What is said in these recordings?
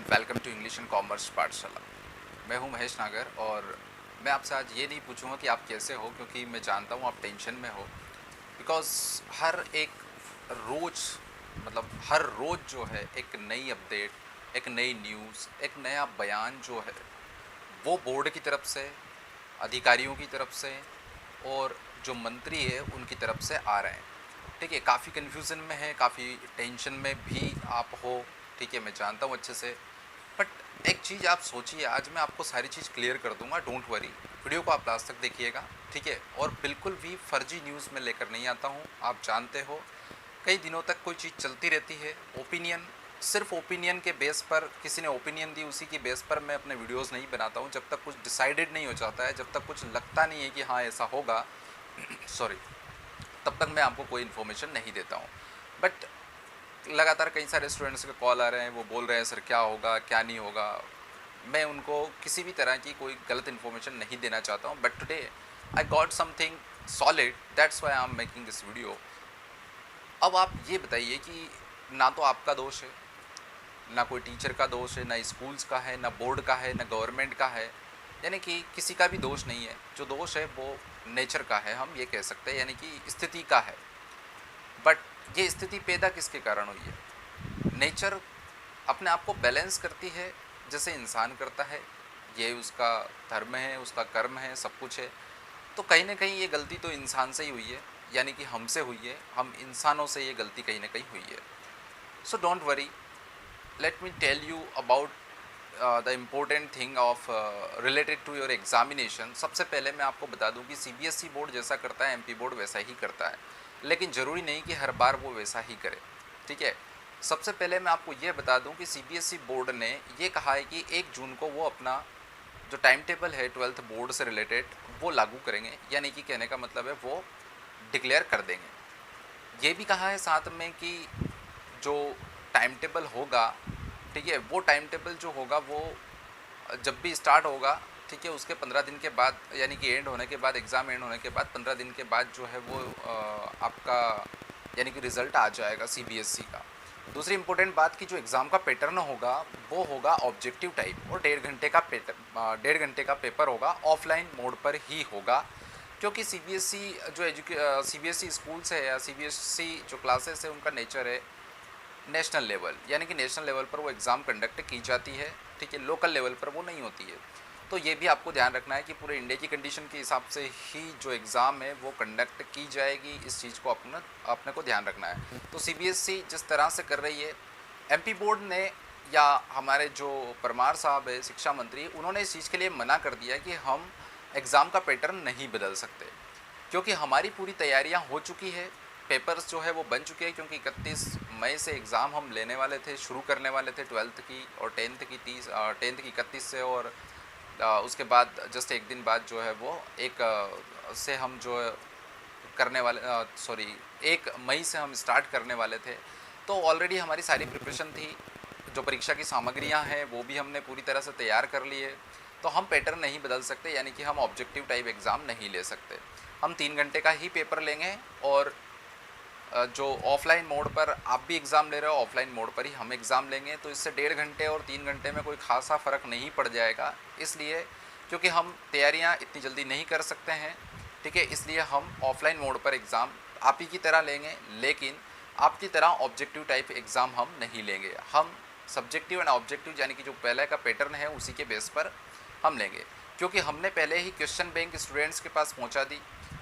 Welcome to English and Commerce Pathshala. मैं हूं महेश नागर और मैं आपसे आज ये नहीं पूछूंगा कि आप कैसे हो, क्योंकि मैं जानता हूं आप टेंशन में हो। बिकॉज़ हर एक रोज़ हर रोज़ जो है एक नई अपडेट, एक नई न्यूज़, एक नया बयान जो है वो बोर्ड की तरफ से, अधिकारियों की तरफ से और जो मंत्री है उनकी तरफ से आ रहे हैं। ठीक है, काफ़ी कन्फ्यूज़न में है, काफ़ी टेंशन में भी आप हो। ठीक है, मैं जानता हूँ अच्छे से। बट एक चीज़ आप सोचिए, आज मैं आपको सारी चीज़ क्लियर कर दूंगा, डोंट वरी। वीडियो को आप लास्ट तक देखिएगा। ठीक है, और बिल्कुल भी फर्जी न्यूज़ में लेकर नहीं आता हूँ। आप जानते हो कई दिनों तक कोई चीज़ चलती रहती है, ओपिनियन, सिर्फ ओपिनियन के बेस पर, किसी ने ओपिनियन दी उसी की बेस पर मैं अपने वीडियोस नहीं बनाता हूँ। जब तक कुछ डिसाइडेड नहीं हो जाता है, जब तक कुछ लगता नहीं है कि हाँ ऐसा होगा सॉरी, तब तक मैं आपको कोई इन्फॉर्मेशन नहीं देता हूँ। बट लगातार कई सारे स्टूडेंट्स के कॉल आ रहे हैं, वो बोल रहे हैं सर क्या होगा क्या नहीं होगा। मैं उनको किसी भी तरह की कोई गलत इन्फॉर्मेशन नहीं देना चाहता हूँ। But today I got something solid, that's why I am making this video. अब आप ये बताइए कि ना तो आपका दोष है, ना कोई टीचर का दोष है, ना स्कूल्स का है, ना बोर्ड का है, ना गवर्नमेंट का है, यानी कि किसी का भी दोष नहीं है। जो दोष है वो नेचर का है, हम ये कह सकते हैं, यानी कि स्थिति का है। बट ये स्थिति पैदा किसके कारण हुई है? नेचर अपने आप को बैलेंस करती है जैसे इंसान करता है। ये उसका धर्म है, उसका कर्म है, सब कुछ है। तो कहीं ना कहीं ये गलती तो इंसान से ही हुई है, यानी कि हमसे हुई है। हम इंसानों से ये गलती कहीं ना कहीं हुई है। So don't worry, let me tell you about the important thing of related to your examination. सबसे पहले मैं आपको बता दूं कि सीबीएसई बोर्ड जैसा करता है एमपी बोर्ड वैसा ही करता है, लेकिन ज़रूरी नहीं कि हर बार वो वैसा ही करे। ठीक है, सबसे पहले मैं आपको ये बता दूं कि सीबीएसई बोर्ड ने ये कहा है कि 1 जून को वो अपना जो टाइम टेबल है 12th बोर्ड से रिलेटेड वो लागू करेंगे, यानी कि कहने का मतलब है वो डिक्लेयर कर देंगे। ये भी कहा है साथ में कि जो टाइम टेबल होगा, ठीक है, वो टाइम टेबल जो होगा वो जब भी स्टार्ट होगा, ठीक है, उसके 15 दिन के बाद, यानी कि एंड होने के बाद, एग्ज़ाम एंड होने के बाद 15 दिन के बाद जो है वो आपका यानी कि रिज़ल्ट आ जाएगा सीबीएसई का। दूसरी इंपॉर्टेंट बात कि जो एग्ज़ाम का पैटर्न होगा वो होगा ऑब्जेक्टिव टाइप, और 1.5 घंटे का पेपर होगा, ऑफलाइन मोड पर ही होगा। क्योंकि सीबीएसई स्कूल्स है या सीबीएसई जो क्लासेस है उनका नेचर है नेशनल लेवल, यानी कि नेशनल लेवल पर वो एग्ज़ाम कंडक्ट की जाती है। ठीक है, लोकल लेवल पर वो नहीं होती है। तो ये भी आपको ध्यान रखना है कि पूरे इंडिया की कंडीशन के हिसाब से ही जो एग्ज़ाम है वो कंडक्ट की जाएगी। इस चीज़ को अपने को ध्यान रखना है। तो सीबीएसई जिस तरह से कर रही है, एमपी बोर्ड ने या हमारे जो परमार साहब है शिक्षा मंत्री, उन्होंने इस चीज़ के लिए मना कर दिया कि हम एग्ज़ाम का पैटर्न नहीं बदल सकते, क्योंकि हमारी पूरी तैयारियां हो चुकी है। पेपर्स जो है वो बन चुके हैं, क्योंकि 31 मई से एग्ज़ाम हम लेने वाले थे, शुरू करने वाले थे 12th की, और 10th की 31 से, और उसके बाद जस्ट एक दिन बाद जो है वो से हम जो है करने वाले 1 मई से हम स्टार्ट करने वाले थे। तो ऑलरेडी हमारी सारी प्रिपरेशन थी, जो परीक्षा की सामग्रियां हैं वो भी हमने पूरी तरह से तैयार कर ली है। तो हम पैटर्न नहीं बदल सकते, यानी कि हम ऑब्जेक्टिव टाइप एग्ज़ाम नहीं ले सकते। हम 3 घंटे का ही पेपर लेंगे, और जो ऑफलाइन मोड पर आप भी एग्ज़ाम ले रहे हो, ऑफलाइन मोड पर ही हम एग्ज़ाम लेंगे। तो इससे 1.5 घंटे और 3 घंटे में कोई खासा फ़र्क नहीं पड़ जाएगा, इसलिए क्योंकि हम तैयारियां इतनी जल्दी नहीं कर सकते हैं। ठीक है, इसलिए हम ऑफलाइन मोड पर एग्ज़ाम आप ही की तरह लेंगे, लेकिन आपकी तरह ऑब्जेक्टिव टाइप एग्ज़ाम हम नहीं लेंगे। हम सब्जेक्टिव एंड ऑब्जेक्टिव, यानी कि जो पहले का पैटर्न है उसी के बेस पर हम लेंगे। क्योंकि हमने पहले ही क्वेश्चन बैंक स्टूडेंट्स के पास पहुंचा दी,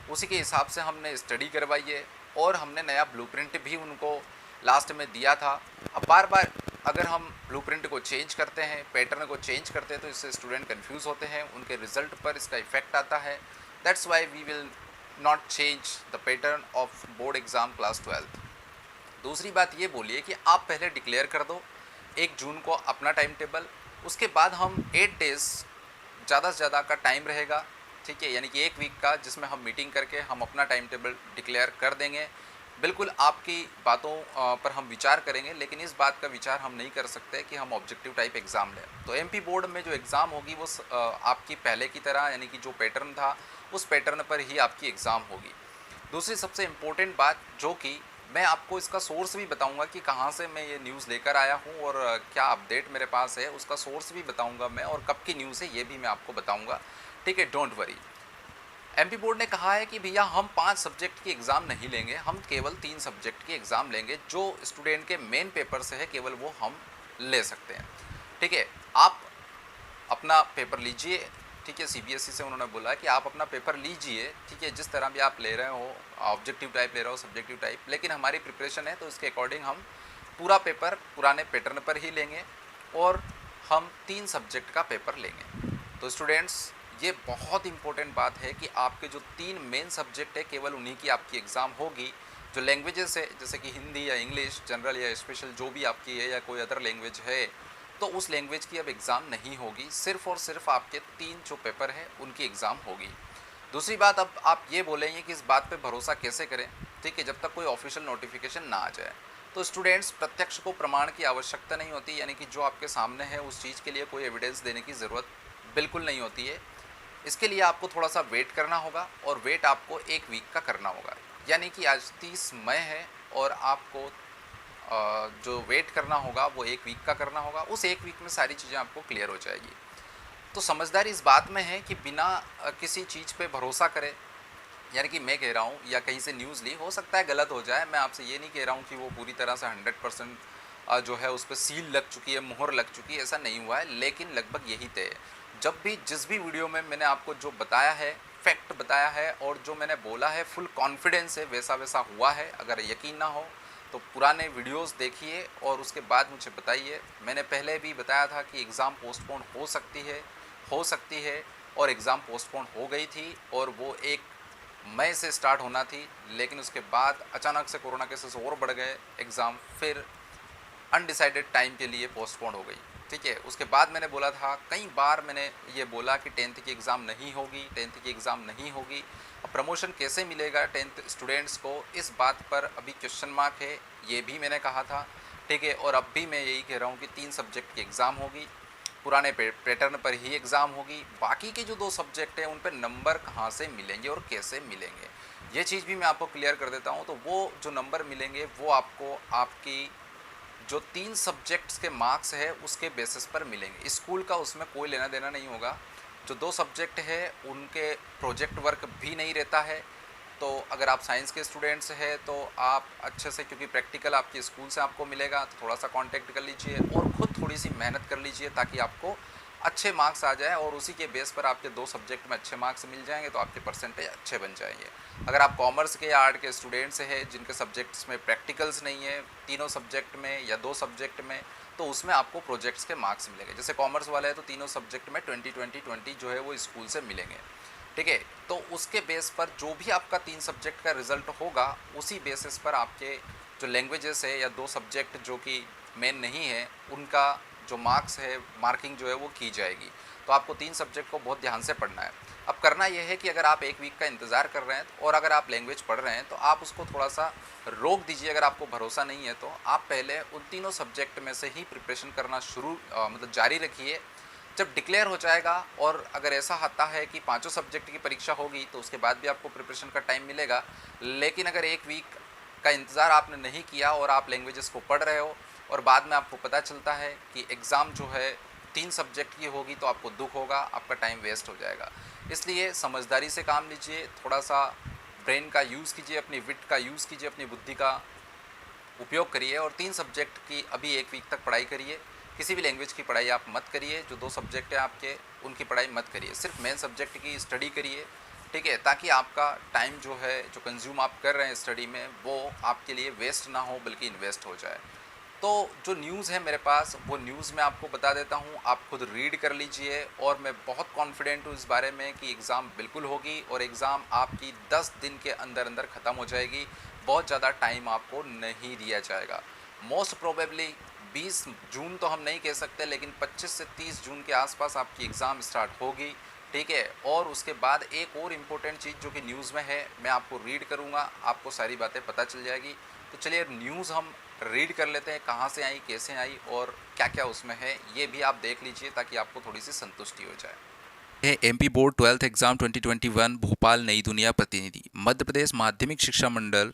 उसी के हिसाब से हमने स्टडी करवाई है, और हमने नया ब्लूप्रिंट भी उनको लास्ट में दिया था। अब बार बार अगर हम ब्लूप्रिंट को चेंज करते हैं, पैटर्न को चेंज करते हैं, तो इससे स्टूडेंट कंफ्यूज होते हैं, उनके रिजल्ट पर इसका इफेक्ट आता है। That's why we will not change the pattern of board exam class 12th। दूसरी बात ये बोलिए कि आप पहले डिक्लेयर कर दो 1 जून को अपना टाइम टेबल, उसके बाद हम 8 डेज़ ज़्यादा से ज़्यादा का टाइम रहेगा। ठीक है, यानी कि 1 वीक का, जिसमें हम मीटिंग करके हम अपना टाइम टेबल डिक्लेयर कर देंगे। बिल्कुल आपकी बातों पर हम विचार करेंगे, लेकिन इस बात का विचार हम नहीं कर सकते कि हम ऑब्जेक्टिव टाइप एग्ज़ाम लें। तो एमपी बोर्ड में जो एग्ज़ाम होगी वो आपकी पहले की तरह, यानी कि जो पैटर्न था उस पैटर्न पर ही आपकी एग्ज़ाम होगी। दूसरी सबसे इम्पोर्टेंट बात जो कि मैं आपको इसका सोर्स भी बताऊंगा कि कहाँ से मैं ये न्यूज़ लेकर आया हूँ और क्या अपडेट मेरे पास है उसका सोर्स भी बताऊंगा मैं, और कब की न्यूज़ है ये भी मैं आपको बताऊंगा। ठीक है, डोंट वरी। एमपी बोर्ड ने कहा है कि भैया हम 5 सब्जेक्ट की एग्ज़ाम नहीं लेंगे, हम केवल 3 सब्जेक्ट की एग्ज़ाम लेंगे, जो स्टूडेंट के मेन पेपर से है केवल वो हम ले सकते हैं। ठीक है, आप अपना पेपर लीजिए। ठीक है, सीबीएसई से उन्होंने बोला कि आप अपना पेपर लीजिए, ठीक है, जिस तरह भी आप ले रहे हो, ऑब्जेक्टिव टाइप ले रहे हो, सब्जेक्टिव टाइप, लेकिन हमारी प्रिपरेशन है तो इसके अकॉर्डिंग हम पूरा पेपर पुराने पैटर्न पर ही लेंगे और हम 3 सब्जेक्ट का पेपर लेंगे। तो स्टूडेंट्स, ये बहुत इंपॉर्टेंट बात है कि आपके जो 3 मेन सब्जेक्ट है केवल उन्हीं की आपकी एग्ज़ाम होगी। जो लैंग्वेजेस है जैसे कि हिंदी या इंग्लिश, जनरल या स्पेशल जो भी आपकी है, या कोई अदर लैंग्वेज है, तो उस लैंग्वेज की अब एग्ज़ाम नहीं होगी, सिर्फ़ और सिर्फ आपके 3 जो पेपर है उनकी एग्ज़ाम होगी। दूसरी बात, अब आप ये बोलेंगे कि इस बात पे भरोसा कैसे करें। ठीक है, जब तक कोई ऑफिशियल नोटिफिकेशन ना आ जाए। तो स्टूडेंट्स, प्रत्यक्ष को प्रमाण की आवश्यकता नहीं होती, यानी कि जो आपके सामने है उस चीज़ के लिए कोई एविडेंस देने की ज़रूरत बिल्कुल नहीं होती है। इसके लिए आपको थोड़ा सा वेट करना होगा, और वेट आपको 1 वीक का करना होगा। यानी कि आज 30 मई है और आपको जो वेट करना होगा वो 1 वीक का करना होगा। उस 1 वीक में सारी चीज़ें आपको क्लियर हो जाएगी। तो समझदारी इस बात में है कि बिना किसी चीज़ पे भरोसा करें। यानी कि मैं कह रहा हूँ या कहीं से न्यूज़ ली, हो सकता है गलत हो जाए, मैं आपसे ये नहीं कह रहा हूँ कि वो पूरी तरह से 100% जो है उस पर सील लग चुकी है, मुहर लग चुकी है, ऐसा नहीं हुआ है, लेकिन लगभग यही तय है। जब भी जिस भी वीडियो में मैंने आपको जो बताया है, फैक्ट बताया है, और जो मैंने बोला है फुल कॉन्फिडेंस है, वैसा वैसा हुआ है। अगर यकीन ना हो तो पुराने वीडियोस देखिए और उसके बाद मुझे बताइए। मैंने पहले भी बताया था कि एग्ज़ाम पोस्टपोन हो सकती है, और एग्ज़ाम पोस्टपोन हो गई थी, और वो 1 मई से स्टार्ट होना थी, लेकिन उसके बाद अचानक से कोरोना केसेस और बढ़ गए, एग्ज़ाम फिर अनडिसाइडेड टाइम के लिए पोस्टपोन हो गई। ठीक है, उसके बाद मैंने बोला था, कई बार मैंने ये बोला कि 10th की एग्ज़ाम नहीं होगी, 10th की एग्ज़ाम नहीं होगी। अब प्रमोशन कैसे मिलेगा 10th स्टूडेंट्स को, इस बात पर अभी क्वेश्चन मार्क है, ये भी मैंने कहा था। ठीक है, और अब भी मैं यही कह रहा हूँ कि 3 सब्जेक्ट की एग्ज़ाम होगी, पुराने पैटर्न पर ही एग्ज़ाम होगी। बाकी के जो 2 सब्जेक्ट हैं उन पर नंबर कहाँ से मिलेंगे और कैसे मिलेंगे, ये चीज़ भी मैं आपको क्लियर कर देता हूँ। तो वो जो नंबर मिलेंगे वो आपको आपकी जो 3 सब्जेक्ट्स के मार्क्स है उसके बेसिस पर मिलेंगे। स्कूल का उसमें कोई लेना देना नहीं होगा। जो 2 सब्जेक्ट है उनके प्रोजेक्ट वर्क भी नहीं रहता है। तो अगर आप साइंस के स्टूडेंट्स हैं तो आप अच्छे से, क्योंकि प्रैक्टिकल आपके स्कूल से आपको मिलेगा, तो थोड़ा सा कांटेक्ट कर लीजिए और ख़ुद थोड़ी सी मेहनत कर लीजिए ताकि आपको अच्छे मार्क्स आ जाए, और उसी के बेस पर आपके 2 सब्जेक्ट में अच्छे मार्क्स मिल जाएंगे तो आपके परसेंटेज अच्छे बन जाएंगे। अगर आप कॉमर्स के या आर्ट के स्टूडेंट्स हैं जिनके सब्जेक्ट्स में प्रैक्टिकल्स नहीं है, तीनों सब्जेक्ट में या 2 सब्जेक्ट में, तो उसमें आपको प्रोजेक्ट्स के मार्क्स मिलेंगे। जैसे कॉमर्स वाला है तो तीनों सब्जेक्ट में 20-20-20 जो है वो स्कूल से मिलेंगे। ठीक है, तो उसके बेस पर जो भी आपका 3 सब्जेक्ट का रिजल्ट होगा, उसी बेसिस पर आपके जो लैंग्वेजेस है या 2 सब्जेक्ट जो कि मेन नहीं है उनका जो मार्क्स है, मार्किंग जो है वो की जाएगी। तो आपको 3 सब्जेक्ट को बहुत ध्यान से पढ़ना है। अब करना यह है कि अगर आप 1 वीक का इंतज़ार कर रहे हैं और अगर आप लैंग्वेज पढ़ रहे हैं तो आप उसको थोड़ा सा रोक दीजिए। अगर आपको भरोसा नहीं है तो आप पहले उन तीनों सब्जेक्ट में से ही प्रिपरेशन करना मतलब जारी रखिए। जब डिक्लेयर हो जाएगा और अगर ऐसा आता है कि 5 सब्जेक्ट की परीक्षा होगी तो उसके बाद भी आपको प्रिपरेशन का टाइम मिलेगा। लेकिन अगर 1 वीक का इंतज़ार आपने नहीं किया और आप लैंग्वेजेस को पढ़ रहे हो और बाद में आपको पता चलता है कि एग्ज़ाम जो है 3 सब्जेक्ट की होगी, तो आपको दुख होगा, आपका टाइम वेस्ट हो जाएगा। इसलिए समझदारी से काम लीजिए, थोड़ा सा ब्रेन का यूज़ कीजिए, अपनी विट का यूज़ कीजिए, अपनी बुद्धि का उपयोग करिए, और 3 सब्जेक्ट की अभी 1 वीक तक पढ़ाई करिए। किसी भी लैंग्वेज की पढ़ाई आप मत करिए, जो 2 सब्जेक्ट हैं आपके उनकी पढ़ाई मत करिए, सिर्फ मेन सब्जेक्ट की स्टडी करिए। ठीक है, ताकि आपका टाइम जो है, जो कंज्यूम आप कर रहे हैं स्टडी में, वो आपके लिए वेस्ट ना हो बल्कि इन्वेस्ट हो जाए। तो जो न्यूज़ है मेरे पास, वो न्यूज़ मैं आपको बता देता हूँ, आप खुद रीड कर लीजिए। और मैं बहुत कॉन्फिडेंट हूँ इस बारे में कि एग्ज़ाम बिल्कुल होगी, और एग्ज़ाम आपकी 10 दिन के अंदर अंदर ख़त्म हो जाएगी। बहुत ज़्यादा टाइम आपको नहीं दिया जाएगा। मोस्ट प्रोबेबली 20 जून तो हम नहीं कह सकते, लेकिन 25 से 30 जून के आसपास आपकी एग्ज़ाम स्टार्ट होगी। ठीक है, और उसके बाद एक और इम्पोर्टेंट चीज़ जो कि न्यूज़ में है, मैं आपको रीड करूँगा, आपको सारी बातें पता चल जाएगी। तो चलिए न्यूज़ हम रीड कर लेते हैं, कहाँ से आई, कैसे आई और क्या क्या उसमें है, ये भी आप देख लीजिए ताकि आपको थोड़ी सी संतुष्टि हो जाए। है MP board 12th exam 2021 Bhopal नई दुनिया प्रतिनिधि। मध्य प्रदेश माध्यमिक शिक्षा मंडल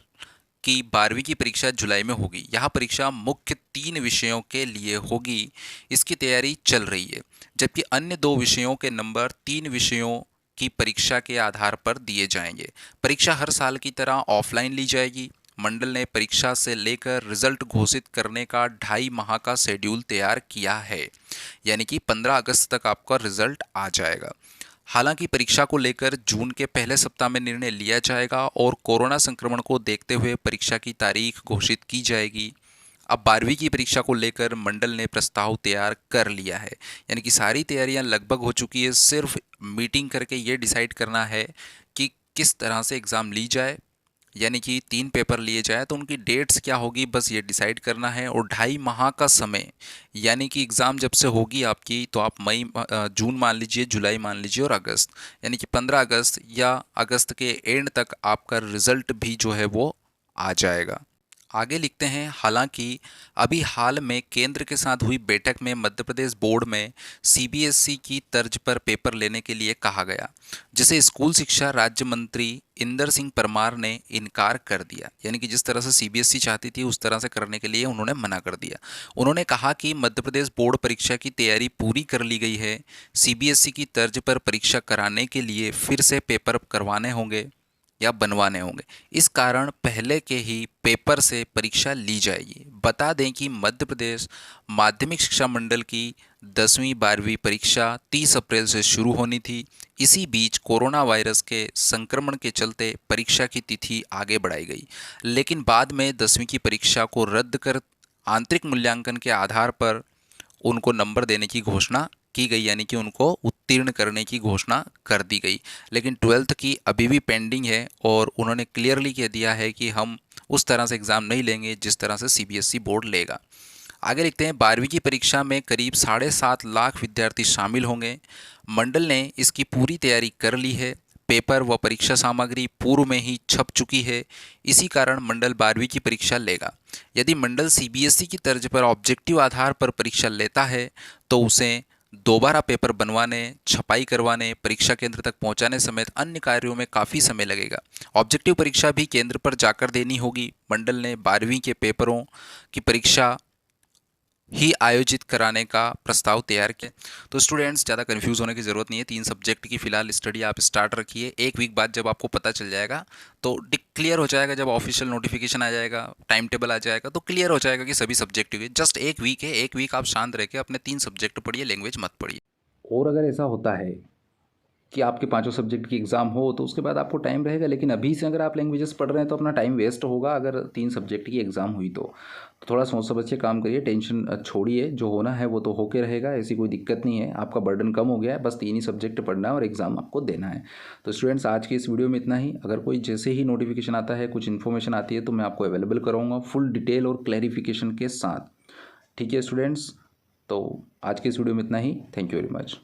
कि 12वीं की परीक्षा जुलाई में होगी। यह परीक्षा मुख्य 3 विषयों के लिए होगी। इसकी तैयारी चल रही है, जबकि अन्य 2 विषयों के नंबर 3 विषयों की परीक्षा के आधार पर दिए जाएंगे। परीक्षा हर साल की तरह ऑफलाइन ली जाएगी। मंडल ने परीक्षा से लेकर रिजल्ट घोषित करने का 2.5 माह का शेड्यूल तैयार किया है, यानी कि 15 अगस्त तक आपका रिजल्ट आ जाएगा। हालांकि परीक्षा को लेकर जून के पहले सप्ताह में निर्णय लिया जाएगा और कोरोना संक्रमण को देखते हुए परीक्षा की तारीख घोषित की जाएगी। अब 12वीं की परीक्षा को लेकर मंडल ने प्रस्ताव तैयार कर लिया है, यानी कि सारी तैयारियां लगभग हो चुकी है। सिर्फ मीटिंग करके ये डिसाइड करना है कि किस तरह से एग्ज़ाम ली जाए, यानी कि 3 पेपर लिए जाए तो उनकी डेट्स क्या होगी, बस ये डिसाइड करना है। और 2.5 माह का समय, यानी कि एग्ज़ाम जब से होगी आपकी, तो आप जून मान लीजिए, जुलाई मान लीजिए और अगस्त, यानी कि 15 अगस्त या अगस्त के एंड तक आपका रिजल्ट भी जो है वो आ जाएगा। आगे लिखते हैं, हालांकि अभी हाल में केंद्र के साथ हुई बैठक में मध्य प्रदेश बोर्ड में सीबीएसई की तर्ज पर पेपर लेने के लिए कहा गया, जिसे स्कूल शिक्षा राज्य मंत्री इंदर सिंह परमार ने इनकार कर दिया। यानी कि जिस तरह से सीबीएसई चाहती थी उस तरह से करने के लिए उन्होंने मना कर दिया। उन्होंने कहा कि मध्य प्रदेश बोर्ड परीक्षा की तैयारी पूरी कर ली गई है। सीबीएसई की तर्ज पर परीक्षा कराने के लिए फिर से पेपर करवाने होंगे या बनवाने होंगे। इस कारण पहले के ही पेपर से परीक्षा ली जाएगी। बता दें कि मध्य प्रदेश माध्यमिक शिक्षा मंडल की 10वीं 12वीं परीक्षा 30 अप्रैल से शुरू होनी थी। इसी बीच कोरोना वायरस के संक्रमण के चलते परीक्षा की तिथि आगे बढ़ाई गई, लेकिन बाद में 10वीं की परीक्षा को रद्द कर आंतरिक मूल्यांकन के आधार पर उनको नंबर देने की घोषणा की गई, यानी कि उनको उत्तीर्ण करने की घोषणा कर दी गई। लेकिन 12th की अभी भी पेंडिंग है और उन्होंने क्लियरली कह दिया है कि हम उस तरह से एग्ज़ाम नहीं लेंगे जिस तरह से सीबीएसई बोर्ड लेगा। आगे लिखते हैं, 12वीं की परीक्षा में करीब 7.5 लाख विद्यार्थी शामिल होंगे। मंडल ने इसकी पूरी तैयारी कर ली है। पेपर व परीक्षा सामग्री पूर्व में ही छप चुकी है। इसी कारण मंडल 12वीं की परीक्षा लेगा। यदि मंडल सीबीएसई की तर्ज पर ऑब्जेक्टिव आधार पर परीक्षा लेता है तो उसे दोबारा पेपर बनवाने, छपाई करवाने, परीक्षा केंद्र तक पहुंचाने समेत अन्य कार्यों में काफ़ी समय लगेगा। ऑब्जेक्टिव परीक्षा भी केंद्र पर जाकर देनी होगी। मंडल ने 12वीं के पेपरों की परीक्षा ही आयोजित कराने का प्रस्ताव तैयार किया। तो स्टूडेंट्स, ज़्यादा कंफ्यूज होने की ज़रूरत नहीं है। 3 सब्जेक्ट की फ़िलहाल स्टडी आप स्टार्ट रखिए। 1 वीक बाद जब आपको पता चल जाएगा तो क्लियर हो जाएगा। जब ऑफिशियल नोटिफिकेशन आ जाएगा, टाइम टेबल आ जाएगा, तो क्लियर हो जाएगा कि सभी सब्जेक्ट के जस्ट 1 वीक है। 1 वीक आप शांत रह के अपने 3 सब्जेक्ट पढ़िए, लैंग्वेज मत पढ़िए। और अगर ऐसा होता है कि आपके 5 सब्जेक्ट की एग्ज़ाम हो तो उसके बाद आपको टाइम रहेगा, लेकिन अभी से अगर आप लैंग्वेजेस पढ़ रहे हैं तो अपना टाइम वेस्ट होगा। अगर 3 सब्जेक्ट की एग्ज़ाम हुई तो थोड़ा सोच समझ के काम करिए, टेंशन छोड़िए। जो होना है वो तो होके रहेगा, ऐसी कोई दिक्कत नहीं है। आपका बर्डन कम हो गया है, बस 3 ही सब्जेक्ट पढ़ना है और एग्ज़ाम आपको देना है। तो स्टूडेंट्स, आज की इस वीडियो में इतना ही। अगर कोई जैसे ही नोटिफिकेशन आता है, कुछ इन्फॉर्मेशन आती है, तो मैं आपको अवेलेबल कराऊंगा फुल डिटेल और क्लैरिफिकेशन के साथ। ठीक है स्टूडेंट्स, तो आज के इस वीडियो में इतना ही। Thank you very much.